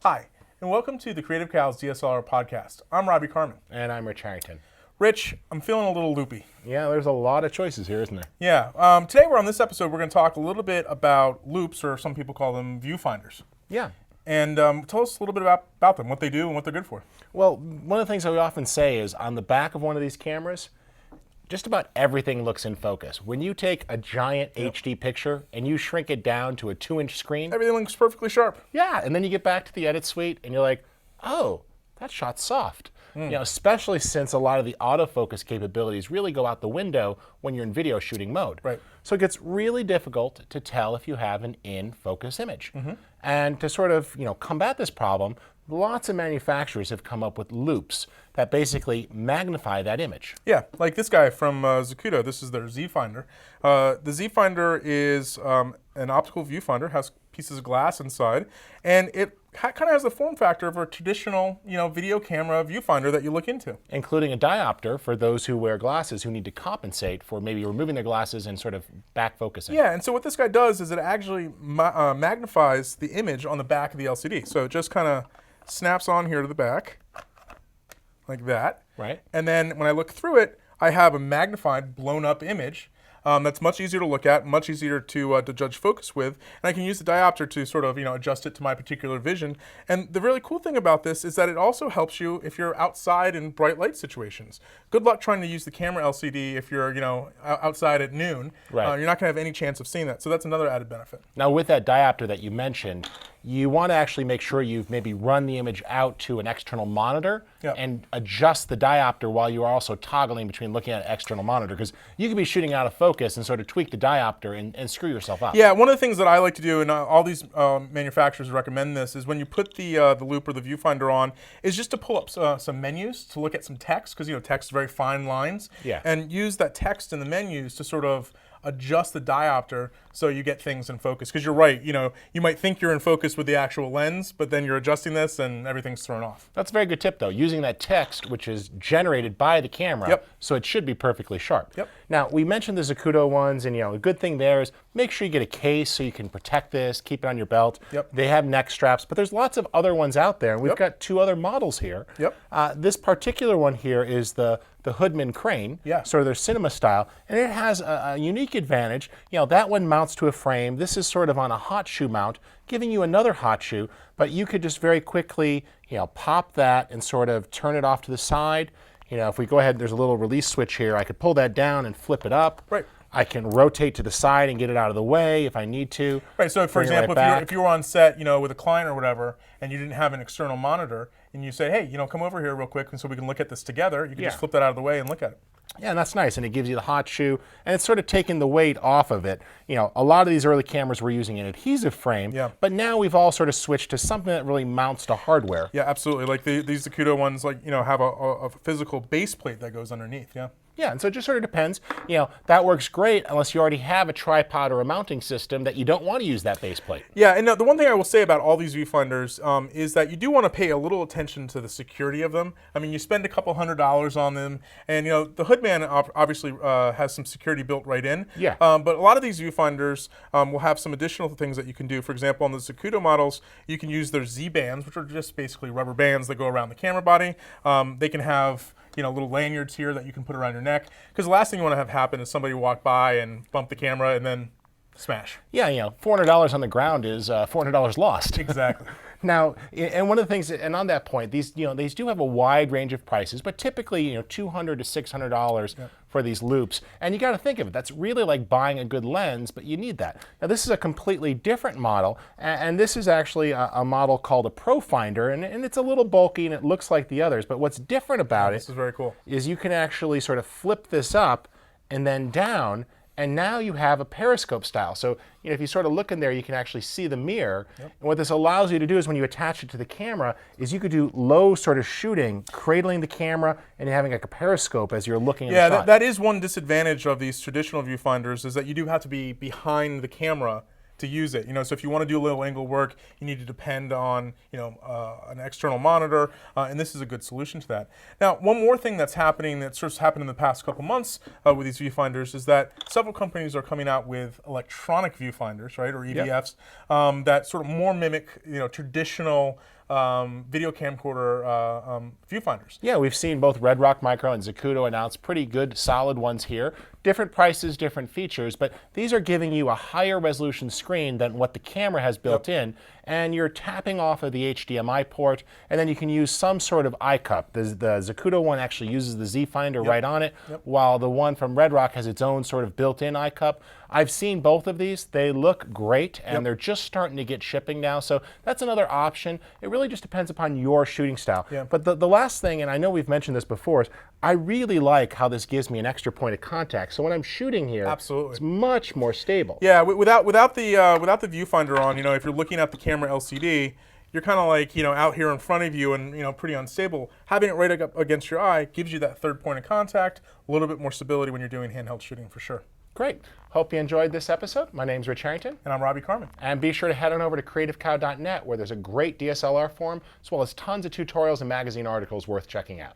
Hi, and welcome to the Creative Cows DSLR podcast. I'm Robbie Carmen. And I'm Rich Harrington. Rich, I'm feeling a little loopy. Yeah, there's a lot of choices here, isn't there? Yeah. Today we're on this episode, we're going to talk a little bit about loupes, or some people call them viewfinders. Yeah. And tell us a little bit about them, what they do and what they're good for. Well, one of the things that we often say is on the back of one of these cameras, just about everything looks in focus. When you take a giant HD picture and you shrink it down to a 2-inch screen, Everything looks perfectly sharp. yeah, and then you get back to the edit suite and you're like, oh, that shot's soft. You know, especially since a lot of the autofocus capabilities really go out the window when you're in video shooting mode. Right. So it gets really difficult to tell if you have an in-focus image. And to sort of, combat this problem, lots of manufacturers have come up with loupes that basically magnify that image. Yeah, like this guy from Zacuto, this is their ZFinder. The ZFinder is an optical viewfinder, has pieces of glass inside, and it kind of has the form factor of a traditional, video camera viewfinder that you look into. Including a diopter for those who wear glasses who need to compensate for maybe removing their glasses and sort of back focusing. Yeah, and so what this guy does is it actually magnifies the image on the back of the LCD. So it just kind of snaps on here to the back, like that. Right. And then when I look through it, I have a magnified, blown up image that's much easier to look at, much easier to judge focus with, and I can use the diopter to sort of adjust it to my particular vision. And the really cool thing about this is that it also helps you if you're outside in bright light situations. Good luck trying to use the camera LCD if you're outside at noon. Right. You're not going to have any chance of seeing that. So that's another added benefit. Now with that diopter that you mentioned, you want to actually make sure you've maybe run the image out to an external monitor and adjust the diopter while you are also toggling between looking at an external monitor, because you could be shooting out of focus and sort of tweak the diopter and screw yourself up. Yeah, one of the things that I like to do, and all these manufacturers recommend this, is when you put the loupe or the viewfinder on, is just to pull up some menus to look at some text, because text is very fine lines, and use that text in the menus to sort of adjust the diopter so you get things in focus. Because you're right, you might think you're in focus with the actual lens, but then you're adjusting this and everything's thrown off. That's a very good tip though, using that text which is generated by the camera, so it should be perfectly sharp. Now, we mentioned the Zacuto ones, and a good thing there is make sure you get a case so you can protect this, keep it on your belt. They have neck straps, but there's lots of other ones out there, and we've got 2 other models here. This particular one here is the Hoodman crane, sort of their cinema style, and it has a unique advantage. That one mounts to a frame. This is sort of on a hot shoe mount, giving you another hot shoe, but you could just very quickly, pop that and sort of turn it off to the side. If we go ahead, there's a little release switch here. I could pull that down and flip it up. Right. I can rotate to the side and get it out of the way if I need to. Right, so for example, if you were on set, with a client or whatever, and you didn't have an external monitor, and you say, hey, come over here real quick and so we can look at this together, you can just flip that out of the way and look at it. Yeah, and that's nice, and it gives you the hot shoe, and it's sort of taking the weight off of it. A lot of these early cameras were using an adhesive frame, but now we've all sort of switched to something that really mounts to hardware. Yeah, absolutely. Like these Zacuto ones, have a physical base plate that goes underneath. Yeah, and so it just sort of depends. That works great unless you already have a tripod or a mounting system that you don't want to use that base plate. Yeah, and the one thing I will say about all these viewfinders is that you do want to pay a little attention to the security of them. I mean, you spend a couple $100s on them, and the Hoodman obviously has some security built right in. But a lot of these viewfinders will have some additional things that you can do. For example, on the Zacuto models, you can use their Z bands, which are just basically rubber bands that go around the camera body. They can have little lanyards here that you can put around your neck. Because the last thing you want to have happen is somebody walk by and bump the camera and then smash. Yeah, $400 on the ground is $400 lost. Exactly. Now, and one of the things, and on that point, these these do have a wide range of prices, but typically $200 to $600 for these loupes. And you got to think of it, that's really like buying a good lens, but you need that. Now, this is a completely different model, and this is actually a model called a Profinder, and it's a little bulky and it looks like the others, but what's different about this is very cool. Is you can actually sort of flip this up and then down, and now you have a periscope style. So if you sort of look in there, you can actually see the mirror. And what this allows you to do is when you attach it to the camera, is you could do low sort of shooting, cradling the camera and having like a periscope as you're looking at the shot. That is one disadvantage of these traditional viewfinders, is that you do have to be behind the camera to use it. So if you want to do a little angle work, you need to depend on an external monitor, and this is a good solution to that. Now, one more thing that's happening, that's sort of happened in the past couple months with these viewfinders, is that several companies are coming out with electronic viewfinders, right, or EVFs, that sort of more mimic traditional video camcorder viewfinders. Yeah, we've seen both Red Rock Micro and Zacuto announce pretty good, solid ones here. Different prices, different features, but these are giving you a higher resolution screen than what the camera has built in, and you're tapping off of the HDMI port, and then you can use some sort of eye cup. The Zacuto one actually uses the ZFinder right on it, while the one from Red Rock has its own sort of built-in eye cup. I've seen both of these. They look great, and they're just starting to get shipping now, so that's another option. It really just depends upon your shooting style. But the last thing, and I know we've mentioned this before, is I really like how this gives me an extra point of contact. So when I'm shooting here, it's much more stable. Yeah, without the viewfinder on, if you're looking at the camera LCD, you're kind of like, out here in front of you and, pretty unstable. Having it right up against your eye gives you that third point of contact, a little bit more stability when you're doing handheld shooting for sure. Great. Hope you enjoyed this episode. My name's Rich Harrington. And I'm Robbie Carmen. And be sure to head on over to creativecow.net where there's a great DSLR forum as well as tons of tutorials and magazine articles worth checking out.